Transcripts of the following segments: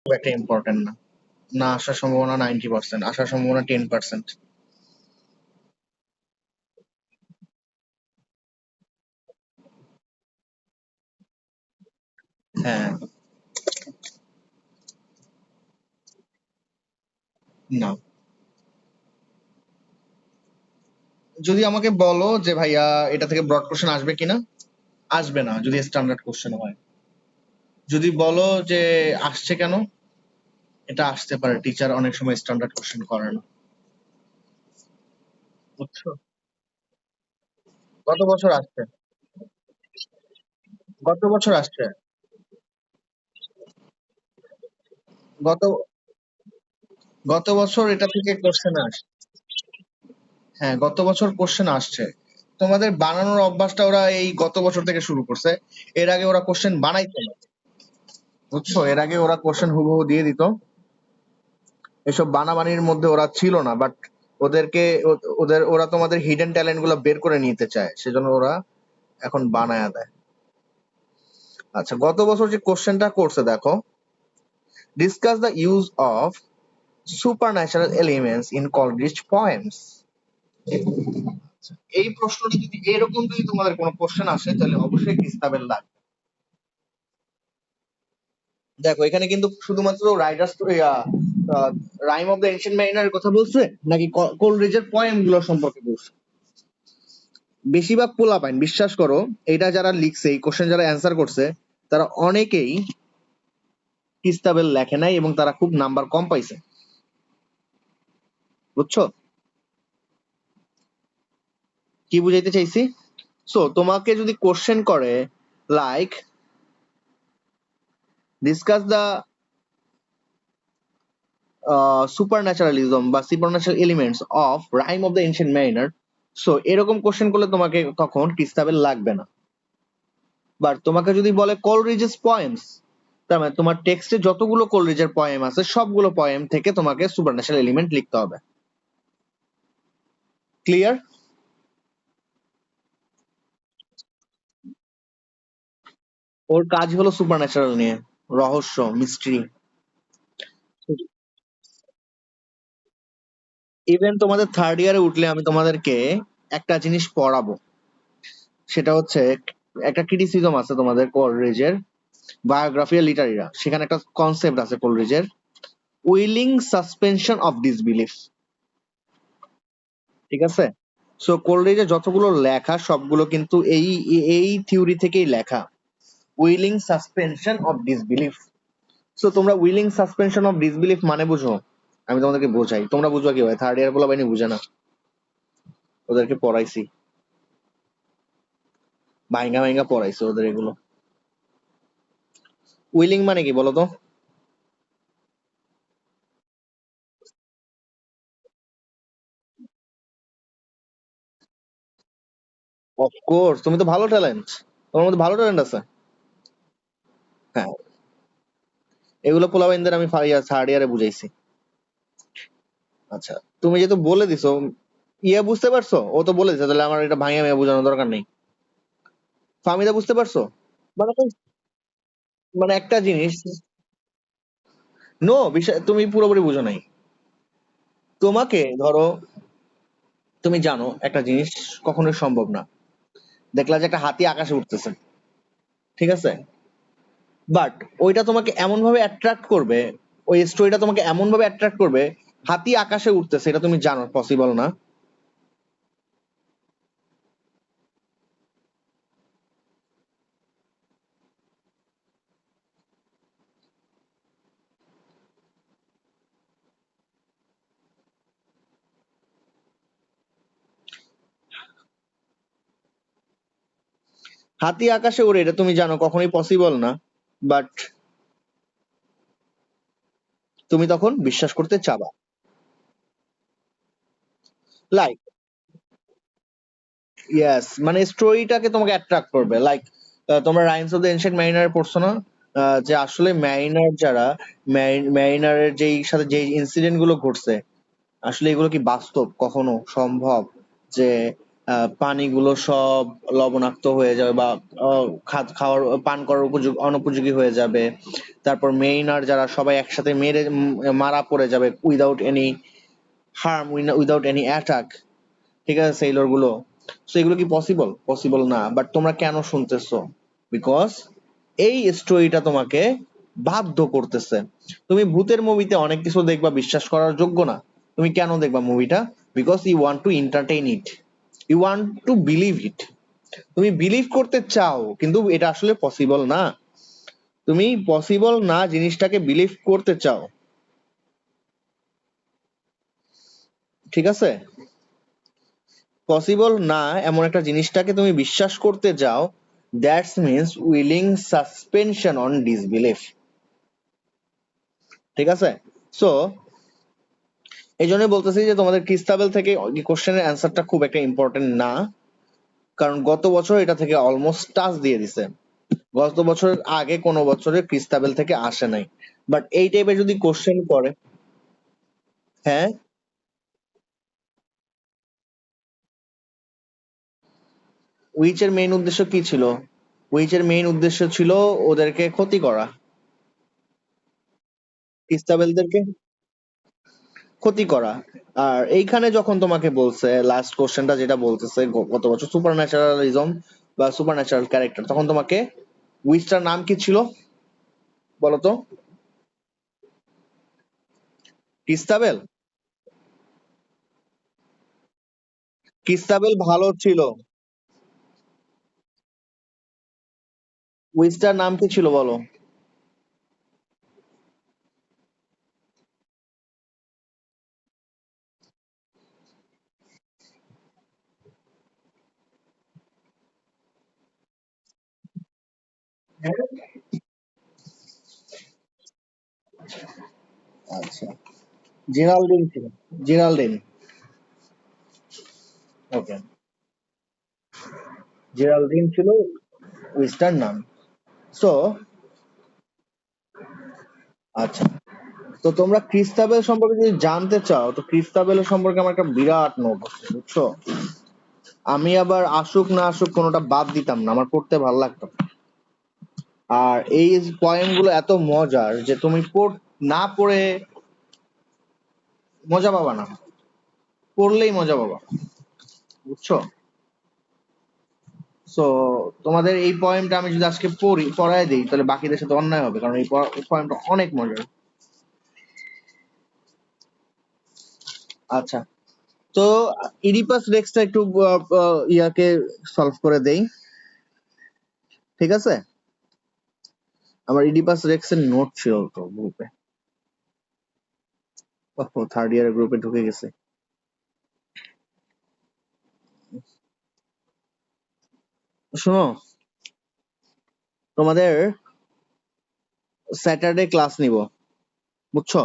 খুব একটা ইম্পর্টেন্ট না। না আসার সম্ভাবনা 90%, আসার সম্ভাবনা 10%। হ্যাঁ। না, যদি আমাকে বলো যে ভাইয়া এটা থেকে ব্রড কোশ্চেন আসবে কিনা, আসবে না যদি স্ট্যান্ডার্ড কোশ্চেন হয়। যদি বলো যে আসছে কেন, এটা আসতে পারে, টিচার অনেক সময় স্ট্যান্ডার্ড কোশ্চেন করে না। বুঝছো? গত বছর আসছে, গত বছর আসছে, গত গত বছর এটা থেকে কোশ্চেন আসছে। হ্যাঁ, গত বছর কোশ্চেন আসছে। তোমাদের বানানোর অভ্যাসটা ওরা এই গত বছর থেকে শুরু করছে। এর আগে ওরা কোশ্চেন বানাইতো না। বুঝছো, এর আগে ওরা কোশ্চেন হুবহু দিয়ে দিত। এসব বানাবানির মধ্যে ওরা ছিল না, বাট ওরা তোমাদের হিডেন ট্যালেন্ট গুলো বের করে নিতে চায়, সেজন্য ওরা এখন বানায়া দেয়। আচ্ছা, গত বছর যে কোশ্চেনটা করছে দেখো, discuss the use of supernatural elements in Coleridge poems. এই প্রশ্নটি যদি এরকম যদি তোমাদের কোনো কোশ্চেন আসে তাহলে অবশ্যই ক্রিস্টাবেল লাগবে। দেখো এখানে কিন্তু শুধুমাত্র riders rime of the ancient ম্যারিনারের কথা বলছে নাকি কোলরিজের পোয়েম গুলো সম্পর্কে বলছে। বেশিরভাগ পোলাপাইন বিশ্বাস করো, এটা যারা লিখছে, এই কোশ্চেন যারা অ্যান্সার করছে, তারা অনেকেই ক্রিস্টাবেল লেখে নাই এবং তারা খুব নাম্বার কম পাইছে। বুঝছো কি বুঝাইতে চাইছি? সো তোমাকে যদি কোশ্চেন করে লাইক ডিসকাস দ্য সুপারন্যাচারালিজম বা supernatural elements of Rime of the Ancient Mariner, so এরকম কোশ্চেন করলে তোমাকে তখন ক্রিস্টাবেল লাগবে না। বাট তোমাকে যদি বলে কোলরিজেস পোয়েমস, তার মানে তোমার টেক্সটে যতগুলো কোলরিজের পোয়েম আছে সবগুলো পোয়েম থেকে তোমাকে সুপারন্যাচারাল এলিমেন্ট লিখতে হবে। ক্লিয়ার? ওর কাজ হলো সুপারন্যাচারাল নিয়ে, রহস্য, মিস্ট্রি। ইভেন তোমাদের থার্ড ইয়ারে উঠলে আমি তোমাদেরকে একটা জিনিস পড়াবো, সেটা হচ্ছে একটা ক্রিটিসিজম আছে তোমাদের কোলরিজের, বায়োগ্রাফি আর লিটারিরা, সেখানে একটা কনসেপ্ট আছে কোলরিজের, উইলিং সাসপেনশন অফ ডিসবিলিফ। ঠিক আছে? সো কোলরিজের যতগুলো লেখা সবগুলো কিন্তু এই এই থিওরি থেকেই লেখা, willing suspension of disbelief. So তোমরা উইলিং সাসপেনশন অফ ডিসবিলিফ মানে বুঝো, আমি তোমাদেরকে বোঝাই, তোমরা বুঝবা কি ভাই, থার্ড ইয়ার বলা বাইনি বুঝে না, ওদেরকে পড়াইছি, ভাইঙ্গা ভাইঙ্গা পড়াইছে ওদের এগুলো। উইলিং মানে কি বলো তো? অফকোর্স, তুমি তো ভালো ট্যালেন্ট, তোমার মধ্যে ভালো ট্যালেন্ট আছে। হ্যাঁ, এগুলো পোলাপাইনদের আমি থার্ড ইয়ারে বুঝাইছি। আচ্ছা, তুমি যেহেতু বলে দিছো, ইয়ে বুঝতে পারছো, ও তো বলে দিছে, তাহলে আমার এটা ভাঙিয়ে ভাঙিয়ে বোঝানোর দরকার নেই। ফাহমিদা বুঝতে পারছো? মানে মানে একটা জিনিস, নো বিষয় তুমি পুরোপুরি বুঝো নাই। তোমাকে ধরো, তুমি জানো একটা জিনিস কখনোই সম্ভব না, দেখলা যে একটা হাতি আকাশে উঠতেছে, ঠিক আছে, বাট ওইটা তোমাকে এমন ভাবে অ্যাট্রাক্ট করবে, ওই স্টোরিটা তোমাকে এমন ভাবে অ্যাট্রাক্ট করবে, হাতি আকাশে উঠতেছে এটা তুমি জানো পসিবল না। হাতি আকাশে উড়ে এটা তুমি জানো কখনোই পসিবল না, বাট তুমি তখন বিশ্বাস করতে চাবা। লাইক, ইয়েস, মানে স্টোরিটাকে তোমাকে অ্যাট্রাক্ট করবে, লাইক তোমরা rhymes of the Ancient mariner পড়ছো না? যে আসলে ম্যারিনার যারা, ম্যারিনারের যেই সাথে যে ইনসিডেন্ট গুলো ঘটছে, আসলে এগুলো কি বাস্তব কখনো সম্ভব যে পানিগুলো সব লবণাক্ত হয়ে যাবে বা খাওয়ার পান করার অনুপযোগী হয়ে যাবে। তারপর মেইনার যারা সবাই একসাথে মারা পড়ে যাবে without any harm, without any attack. ঠিক আছে, সেইলর গুলো। তো এগুলো কি পসিবল? পসিবল না। বাট তোমরা কেন শুনতেছো? বিকজ এই স্টোরিটা তোমাকে বাধ্য করতেছে। তুমি ভূতের মুভিতে অনেক কিছু দেখবা বিশ্বাস করার যোগ্য না। তুমি কেন দেখবা মুভিটা? Because you want to entertain it, you want to believe it. তুমি বিলিভ করতে চাও, কিন্তু এটা আসলে পসিবল না। তুমি পসিবল না জিনিসটাকে বিলিভ করতে চাও। ঠিক আছে, পসিবল না এমন একটা জিনিসটাকে তুমি বিশ্বাস করতে যাও, that's means willing suspension on disbelief. ঠিক আছে, সো এই জন্যই বলতেছি যে তোমাদের ক্রিস্টাবেল থেকে কোশ্চেনের অ্যান্সারটা খুব একটা ইম্পর্টেন্ট না, কারণ গত বছর এটা থেকে অলমোস্ট টাচ দিয়ে দিছে। গত বছরের আগে কোনো বছরে ক্রিস্টাবেল থেকে আসে নাই। বাট এই টাইপের যদি কোশ্চেন করে, হ্যাঁ, উইচের মেইন উদ্দেশ্য কি ছিল? উইচের মেইন উদ্দেশ্য ছিল ওদেরকে ক্ষতি করা, ক্রিস্টাবেলদেরকে ক্ষতি করা। আর এইখানে যখন তোমাকে বলছে লাস্ট কোশ্চেনটা যেটা বলতেছে গত বছর সুপার ন্যাচারালিজম বা সুপার ন্যাচারাল ক্যারেক্টার, তখন তোমাকে উইচটার নাম কি ছিল বলতো? ক্রিস্টাবেল। ক্রিস্টাবেল ভালো ছিল। উইচটার নাম কি ছিল বলো? আচ্ছা, জেরাল্ডিন ছিল। জেরাল্ডিন। ওকে, জেরাল্ডিন ছিল উইচটার নাম। সো আচ্ছা, তো তোমরা ক্রিস্টাবেল সম্পর্কে যদি জানতে চাও, তো ক্রিস্টাবেলের সম্পর্কে আমার একটা বিরাট নোট আছে, বুঝছো? আমি আবার আসুক না আসুক কোনোটা বাদ দিতাম না, আমার পড়তে ভালো লাগতো। আর এই পয়েম গুলো এত মজার যে তুমি না পড়ে মজা পাবা না, পড়লেই মজা পাবা, বুঝছো? সো তোমাদের এই পয়েমটা আমি যদি আজকে পড়ায় দিই, তাহলে বাকিদের সাথে অন্যায় হবে, কারণ এই পয়েমটা অনেক মজার। আচ্ছা, তো ইডিপাস রেক্সটা একটু ইয়াকে সলভ করে দেই। ঠিক আছে, আমার ইডিপাস রেক্স এর নোট ছিল তো গ্রুপে। থার্ড ইয়ারের গ্রুপে ঢুকে গেছে। শোনো, তোমাদের স্যাটারডে ক্লাস নিব, বুঝছো?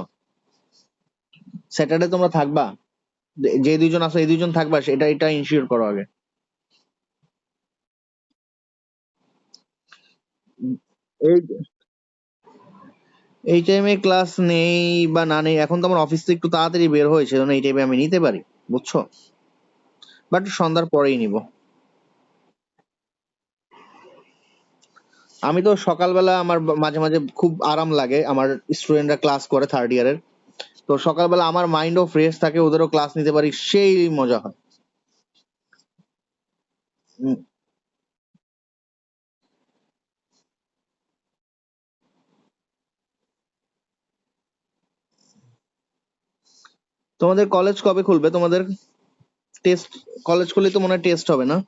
স্যাটারডে তোমরা থাকবা? যে দুইজন আছো এই দুইজন থাকবা, এটা ইনশিওর করো আগে। এই এই টাইমে ক্লাস নেই বা না নেই, এখন তো আমার অফিস থেকে একটু তাড়াতাড়ি বের হয়েছে, সেজন্য এই টাইমে আমি নিতে পারি, বুঝছো? বাট সন্ধ্যার পরেই নিব। আমি তো সকালবেলা আমার মাঝে মাঝে খুব আরাম লাগে, আমার স্টুডেন্টরা ক্লাস করে থার্ড ইয়ারের, তো সকালবেলা আমার মাইন্ডও ফ্রেশ থাকে, ওদেরও ক্লাস নিতে পারি, সেই মজা হয়। উম, তোমাদের কলেজ কবে খুলবে? তোমাদের টেস্ট, কলেজ খুললে তো মনে হয় টেস্ট হবে না?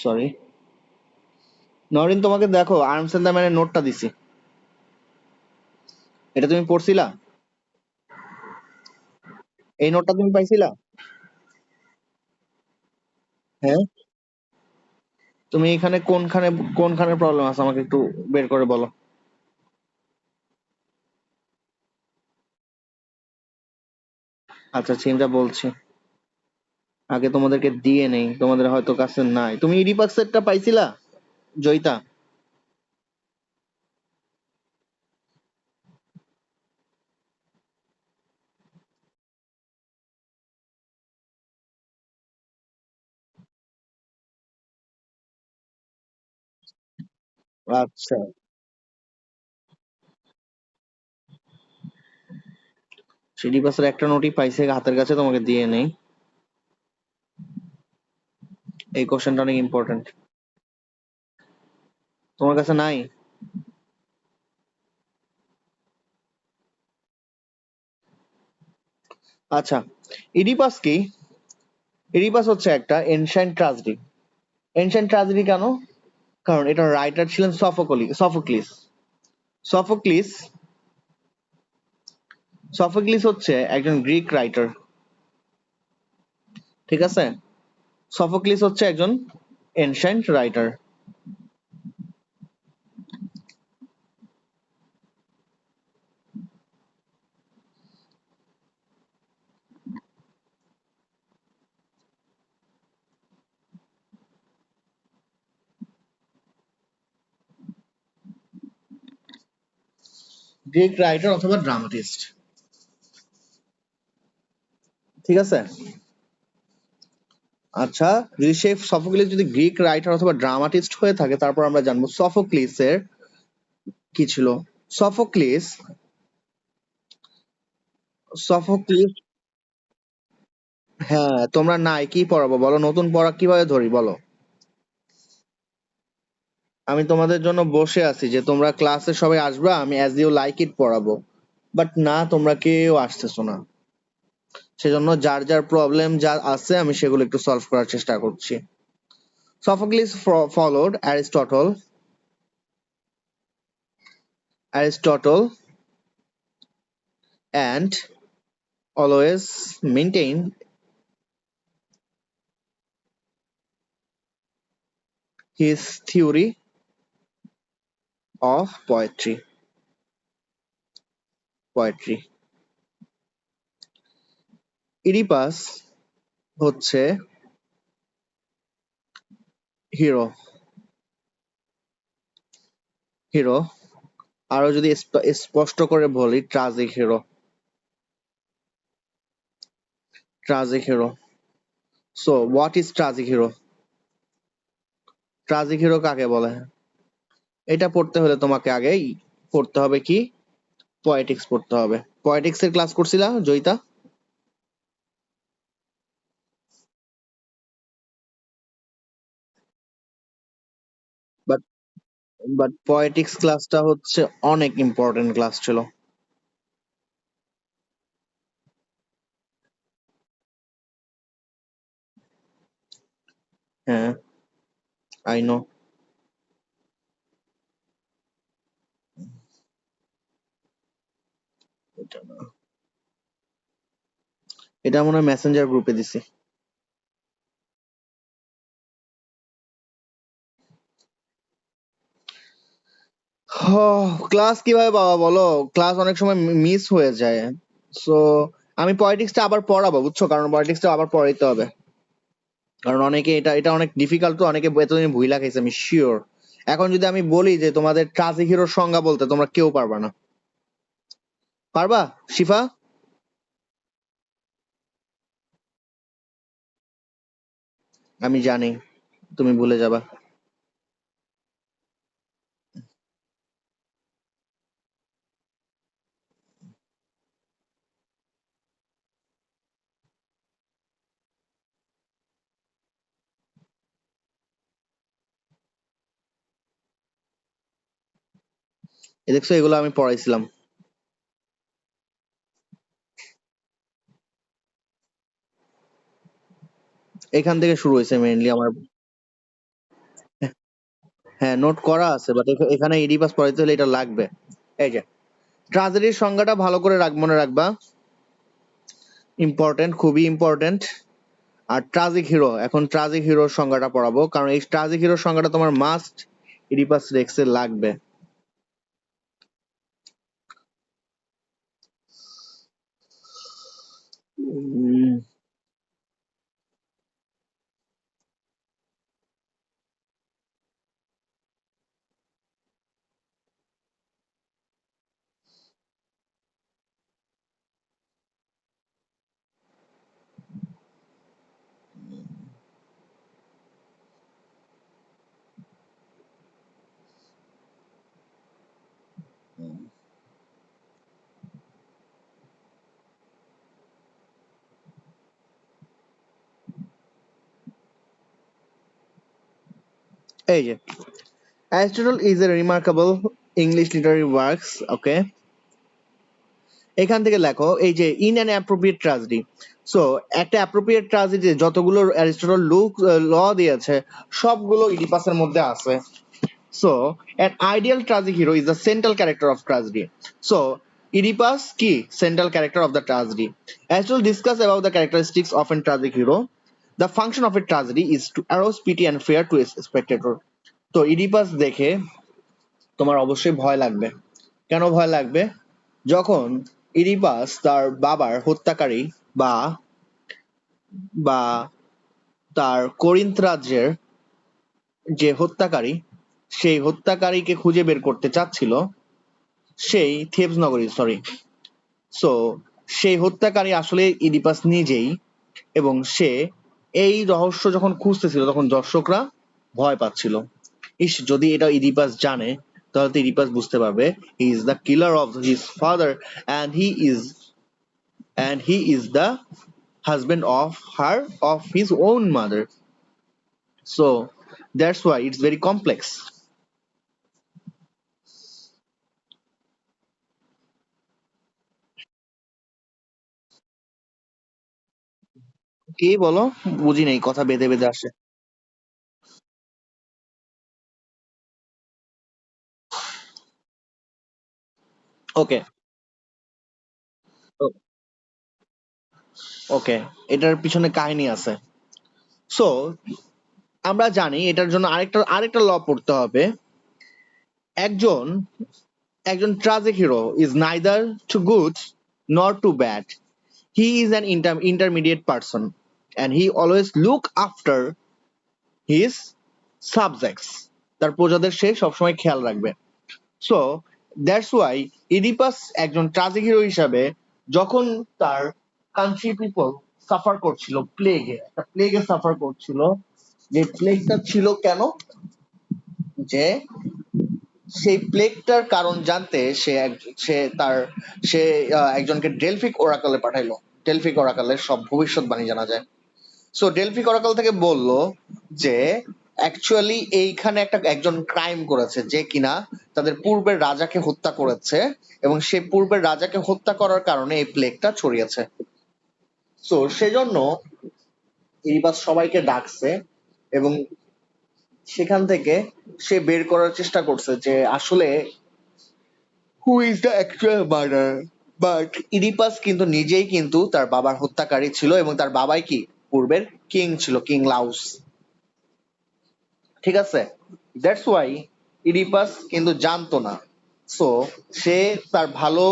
সরি নরিন, তোমাকে দেখো আর্মস এন্ড দ্য ম্যানের নোটটা দিছি। এটা তুমি পড়ছিলা? এই নোটটা তুমি পাইছিলা? হ্যাঁ, তুমি এখানে কোনখানে প্রবলেম আছে আমাকে একটু বের করে বলো। আচ্ছা, চিন্তা বলছি। আগে তোমাদেরকে দিয়ে নেই, তোমাদের হয়তো কাছে নাই। তুমি ইডিপাক্সেরটা পাইছিলা জয়িতা? আচ্ছা, ইডিপাক্সের একটা নোটই পাইছে হাতের কাছে, তোমাকে দিয়ে নেই। এই কোশ্চেনটা অনেক ইম্পর্টেন্ট। তোমার কাছে নাই? আচ্ছা, ইডিপাস কি? ইডিপাস হচ্ছে একটা এনশিয়েন্ট ট্র্যাজেডি। এনশিয়েন্ট ট্র্যাজেডি কেন? কারণ এটার রাইটার ছিলেন সফোক্লিস। সফোক্লিস সফোক্লিস হচ্ছে একজন গ্রিক রাইটার। ঠিক আছে? সফোক্লিস হচ্ছে একজন এনশিয়েন্ট রাইটার। গ্রিক রাইটার অথবা ড্রামাটিস্ট। ঠিক আছে? আচ্ছা, যদি সে সফোক্লিস যদি গ্রিক রাইটার অথবা ড্রামাটিস্ট হয়ে থাকে, তারপর আমরা জানবো সফোক্লিসের কি ছিল। সফোক্লিস সফোক্লিস হ্যাঁ, তোমরা নাই কি পড়াবো বলো? নতুন পড়া কিভাবে ধরি বলো? আমি তোমাদের জন্য বসে আছি যে তোমরা ক্লাসে সবাই আসবা, আমি অ্যাজ ইউ লাইক ইট পড়াবো। বাট না, তোমরা কেউ আসতেছো না। সেজন্য যার যার প্রবলেম যা আছে আমি সেগুলো একটু সলভ করার চেষ্টা করছি। Sophocles followed Aristotle and always maintained his theory of poetry. Oedipus হচ্ছে হিরো। হিরো আরো যদি স্পষ্ট করে বলি, tragic hero. So what is tragic hero? Tragic hero কাকে বলে? এটা পড়তে হলে তোমাকে আগেই পড়তে হবে কি, পয়েটিক্স পড়তে হবে। পয়েটিক্স এর ক্লাস করছিলা জয়িতা? বাট বাট পয়েটিক্স ক্লাসটা হচ্ছে অনেক ইম্পর্টেন্ট ক্লাস ছিল। হ্যাঁ, আই নো। এটা না, এটা মনে হয় মেসেঞ্জার গ্রুপে দিছি। ক্লাস কিভাবে পাবা বলো? ক্লাস অনেক সময় মিস হয়ে যায়। সো আমি পলিটিক্সটা আবার পড়াবো, বুঝছো? কারণ পলিটিক্সটা আবার পড়াইতে হবে। কারণ অনেকে এটা এটা অনেক ডিফিকাল্ট, তো অনেকে এতদিন ভুইলা খাইছে, আমি শিওর। এখন যদি আমি বলি যে তোমাদের ট্রাজিক হিরোর সংজ্ঞা বলতে, তোমরা কেউ পারবা না। পারবা শিফা? আমি জানি তুমি ভুলে যাবা। দেখছো, এগুলো আমি পড়াইছিলাম। এখান থেকে শুরু হয়েছে মেইনলি আমার। হ্যাঁ, নোট করা আছে, বাট এখানে ইডিপাস পড়াইতে হলে এটা লাগবে। এই যে ট্রাজেডির সংজ্ঞাটা ভালো করে মনে রাখবা, ইম্পর্টেন্ট, খুবই ইম্পর্টেন্ট। আর ট্রাজিক হিরো, এখন ট্রাজিক হিরোর সংজ্ঞাটা পড়াবো, কারণ এই ট্রাজিক হিরোর সংজ্ঞাটা তোমার মাস্ট ইডিপাস রেক্সে লাগবে। এই যে Aristotle is a remarkable English literary works, ওকে। এখান থেকে লেখো এই যে in an appropriate tragedy. So একটা অ্যাপ্রোপ্রিয়েট ট্রাজেডি যতগুলো অ্যারিস্টটল ল দিয়েছে সবগুলো ইডিপাসের মধ্যে আছে। So, an ideal tragic hero is the central character of tragedy. So, Oedipus কি central character of the tragedy. As we'll discuss about the characteristics of a tragic hero, the function of a tragedy is to arouse pity and fear to a spectator. তো Oedipus দেখে তোমার অবশ্যই ভয় লাগবে। কেন ভয় লাগবে? যখন ইডিপাস তার বাবার হত্যাকারী বা বা তার করিন্থ রাজ্যের যে হত্যাকারী, সেই হত্যাকারীকে খুঁজে বের করতে চাচ্ছিল, সেই থেবস নগরী, সরি। সো সেই হত্যাকারী আসলে ইডিপাস নিজেই, এবং সে এই রহস্য যখন খুঁজতেছিল তখন দর্শকরা ভয় পাচ্ছিল। ইস, যদি এটা ইডিপাস জানে তাহলে তো ইডিপাস বুঝতে পারবে he is the killer of his father and he is the husband of her of his own mother. So that's why it's very complex. কি বলো? বুঝি নাই, কথা বেঁধে বেঁধে আসে। ওকে, ওকে, এটার পিছনে কাহিনী আছে। সো আমরা জানি এটার জন্য আরেকটা আরেকটা ল পড়তে হবে। একজন একজন tragic hero is neither too good nor too bad, he is an intermediate person and he always look after his subjects, তার প্রজাদের সে সবসময় খেয়াল রাখবে। সো দ্যাটস ওয়াই ইডিপাস একজন ট্রাজিক হিরো হিসাবে যখন তার কান্ট্রি পিপল সাফার করছিল প্লেগে, একটা প্লেগে সাফার করছিল, যে প্লেগটা ছিল কেন, যে সেই প্লেগটার কারণ জানতে সে একজনকে ডেলফিক ওরাকলে পাঠাইলো। ডেলফিক ওরাকলের সব ভবিষ্যৎবাণী জানা যায়। সো ডেলফিক ওরাকল থেকে বলল যে অ্যাকচুয়ালি এইখানে একজন ক্রাইম করেছে, যে কিনা তাদের পূর্বের রাজাকে হত্যা করেছে, এবং সেই পূর্বের রাজাকে হত্যা করার কারণে এই প্লেগটা ছড়িয়েছে। সো সেজন্য ইরিবাস সবাইকে ডাকছে, এবং সেখান থেকে সে বের করার চেষ্টা করছে যে আসলে হু is the actual murder. But Oedipus কিন্তু নিজেই কিন্তু তার বাবার হত্যাকারী ছিল, এবং তার বাবাই কি পূর্বের কিং ছিল, কিং লাউস। ঠিক আছে? দ্যাটস ওয়াই ইডিপাস কিন্তু জানতো না। সো সে তার ভালো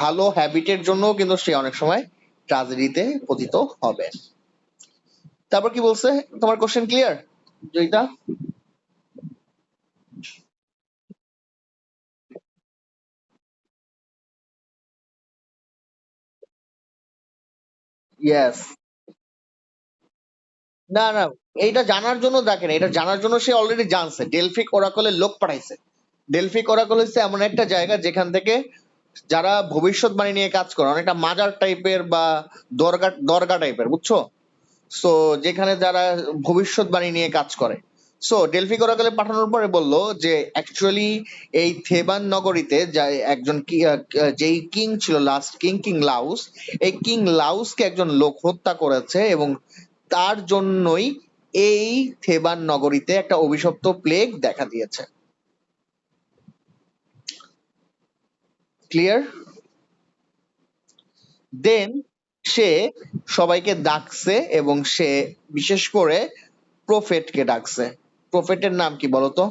ভালো হ্যাবিটের জন্য কিন্তু সে অনেক সময় ট্রাজেডিতে পতিত হবে। তারপর কি বলছে? তোমার কোশ্চেন ক্লিয়ার জয়িতা? ইয়েস। না, না, এইটা জানার জন্য দেখেন, এটা জানার জন্য সে অলরেডি জানছে, ডেলফিক ওরাকলের লোক পাঠাইছে। ডেলফিক ওরাকল হচ্ছে এমন একটা জায়গা যেখান থেকে যারা ভবিষ্যৎবাণী নিয়ে কাজ করে, অনেকটা মাজার টাইপের বা দরগা দরগা টাইপের, বুঝছো? সো যেখানে যারা ভবিষ্যৎবাণী নিয়ে কাজ করে। সো ডেলফি ওরাকলে পাঠানোর পরে বলল যে অ্যাকচুয়ালি এই থেবান নগরীতে একজন যেই কিং ছিল, লাস্ট কিং, কিং লাউস, এই কিং লাউসকে একজন লোক হত্যা করেছে, এবং তার জন্যই এই থেবান নগরীতে একটা অভিশপ্ত প্লেগ দেখা দিয়েছে। ক্লিয়ার? দেন সে সবাইকে ডাকছে এবং সে বিশেষ করে প্রফেটকে ডাকছে। প্রফেটের নাম কি বলতো?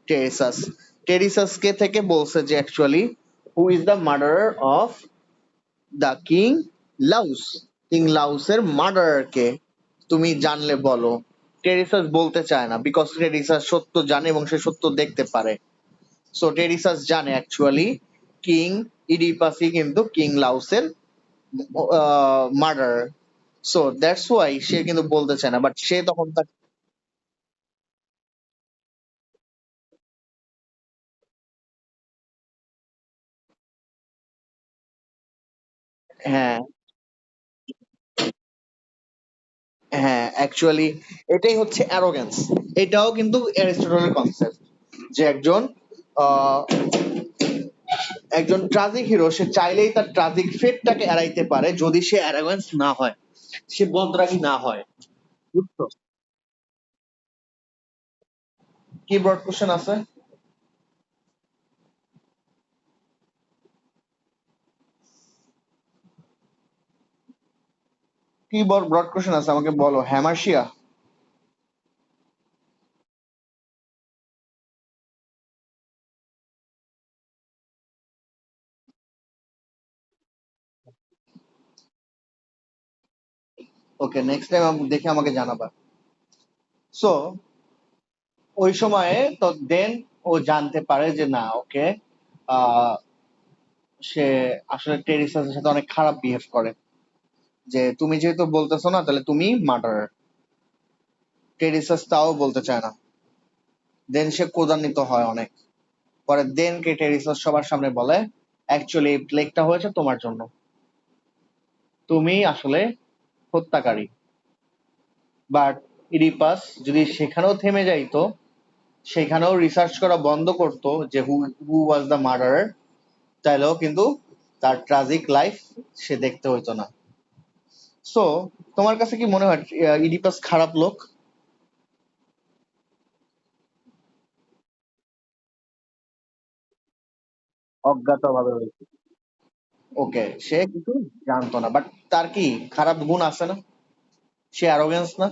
টেরিসাস। টেরিসাসকে থেকে বলছে যে actually who is the murderer of the king Laius. King লাউসের মার্ডারার কে তুমি জানলে বলো। টেরিসাস বলতে চায় না বিকজ টেরিসাস সত্য জানে এবং সে সত্য দেখতে পারে। সো টেরিসাস জানে অ্যাকচুয়ালি কিং ইডিপাসই কিন্তু কিং লাউসের মার্ডার। সো দ্যাটস ওয়াই সে কিন্তু বলতে চায় না, বাট সে তখন তার হ্যাঁ হ্যাঁ অ্যাকচুয়ালি এটাই হচ্ছে অ্যারোগ্যান্স। এটাও কিন্তু অ্যারিস্টটলের কনসেপ্ট যে একজন আহ, একজন ট্রাজিক হিরো সে চাইলেই তার ট্রাজিক ফেটটাকে এড়াইতে পারে যদি সে অ্যারোগ্যান্স না হয়, সে বদরাগী না হয়। বুঝছো? কি ব্রড কোশ্চেন আছে? কি ব্রড কোশ্চেন আছে আমাকে বলো, হ্যামার্শিয়া? ওকে, নেক্সট টাইম দেখে আমাকে জানাবা। সো ওই সময়ে তো দেন ও জানতে পারে যে না ওকে সে আসলে টেরিসাসের সাথে অনেক খারাপ বিহেভ করে, যে তুমি যেহেতু বলতেছো না তাহলে তুমি মার্ডারার। টেরিসাস তাও বলতে চায় না। দেন সে ক্রোধান্বিত হয় অনেক। পরে দেন কে টেরিসাস সবার সামনে বলে অ্যাকচুয়ালি এই প্লেগটা হয়েছে তোমার জন্য, তুমি আসলে হত্যাকারী। বাট ইডিপাস যদি সেখানেও থেমে যাইতো, সেখানেও রিসার্চ করা বন্ধ করতো যে হু হু ওয়াজ দ্য মার্ডারার, তাইলেও কিন্তু তার ট্রাজিক লাইফ সে দেখতে হইতো না। সো তোমার কাছে কি মনে হয় ইডিপাস খারাপ লোক? অজ্ঞাতভাবে হয়েছে। ওকে, সে কিন্তু জানতো না, বাট তার কি খারাপ গুণ আছে না? সে অ্যারোগেন্স না?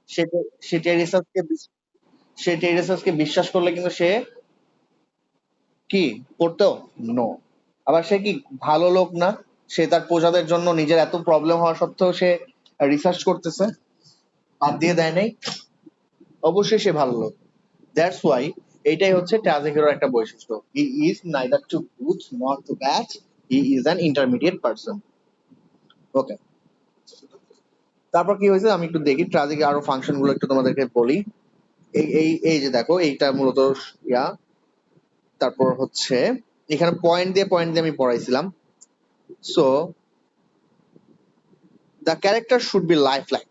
সে সে টেরিসাসকে সে টেরিসাসকে বিশ্বাস করলে কিন্তু সে কি করতো? নো। আবার সে কি ভালো লোক না? সে তার প্রজাদের জন্য নিজের এত প্রবলেম হওয়া সত্ত্বেও সে রিসার্চ করতেছে, বাদ দিয়ে দেয় নাই। অবশ্যই সে ভালো লোক। দ্যাটস ওয়াই এইটাই হচ্ছে ট্রাজিকেরও একটা বৈশিষ্ট্য, he is neither too good not too bad, he is an intermediate person. Okay, তারপর কি হয়েছে আমি একটু দেখি ট্রাজিকের আরো ফাংশন গুলো একটু তোমাদেরকে বলি। এই যে দেখো এইটা মূলত ইয়া, তারপর হচ্ছে এখানে পয়েন্ট দিয়ে আমি পড়াইছিলাম। So the character should be life like.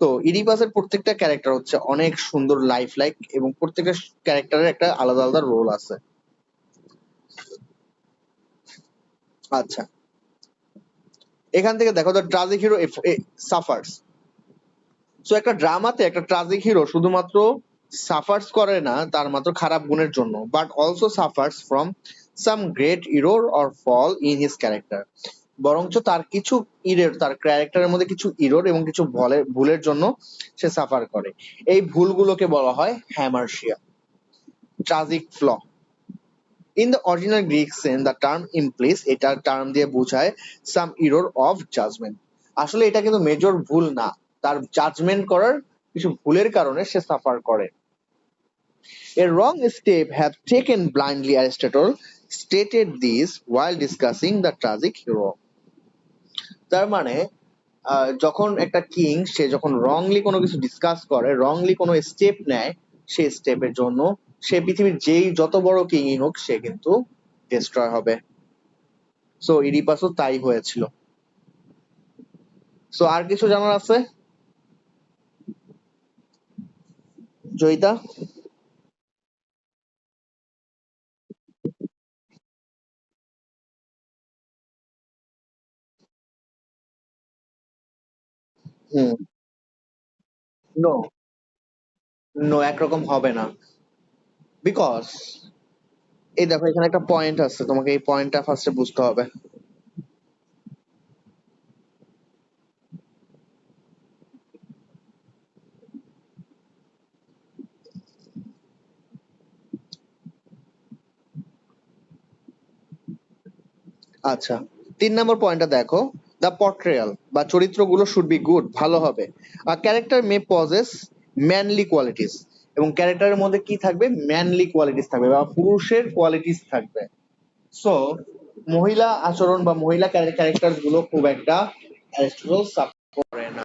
তো ইডিপাসের প্রত্যেকটা ক্যারেক্টার হচ্ছে অনেক সুন্দর লাইফ লাইক এবং প্রত্যেকটা ক্যারেক্টারের একটা আলাদা আলাদা রোল আছে। আচ্ছা, এখান থেকে দেখো the tragic hero suffers. So একটা ড্রামাতে একটা ট্রাজিক হিরো শুধুমাত্র সাফার্স করে না তার মাত্র খারাপ গুণের জন্য, but also suffers from some great error or fall in his character. বরঞ্চ তার কিছু তার ক্যারেক্টারের মধ্যে কিছু ইরোর এবং কিছু ভুলের জন্য সে সাফার করে। এই ভুলগুলোকে বলা হয় hamartia, tragic flaw. In the original Greek sense the term implies, এটা টার্ম দিয়ে বোঝায় সাম ইরর অফ জাজমেন্ট। আসলে এটা কিন্তু মেজর ভুল না, তার জাজমেন্ট করার কিছু ভুলের কারণে সে সাফার করে। A wrong step have taken blindly, Aristotle stated this while discussing the tragic hero. তার মানে যখন একটা কিং সে যখন রংলি কোনো কিছু ডিসকাস করে, রংলি কোনো স্টেপ নেয়, সেই স্টেপের জন্য সে পৃথিবীর যেই যত বড় কিংই হোক সে কিন্তু ডিস্ট্রয় হবে। সো ইডিপাসও তাই হয়েছিল। সো আর কিছু জানার আছে জয়িতা? হুম। নো, নো, একরকম হবে না। বিকজ এই দেখো এখানে একটা পয়েন্ট আছে, তোমাকে এই পয়েন্টটা ফার্স্টে বুঝতে হবে। আচ্ছা, 3 নম্বর পয়েন্টটা দেখো। দ্য পর্ট্রেয়াল বা চরিত্রগুলো শুড বি গুড, ভালো হবে। আর ক্যারেক্টার মে পজেস ম্যানলি কোয়ালিটিস, এবং ক্যারেক্টারের মধ্যে কি থাকবে, ম্যানলি কোয়ালিটিস থাকবে বা পুরুষের কোয়ালিটিস থাকবে। সো মহিলা আচরণ বা মহিলা ক্যারেক্টার গুলো খুব একটা অ্যারিস্টটল সাপোর্ট করে না।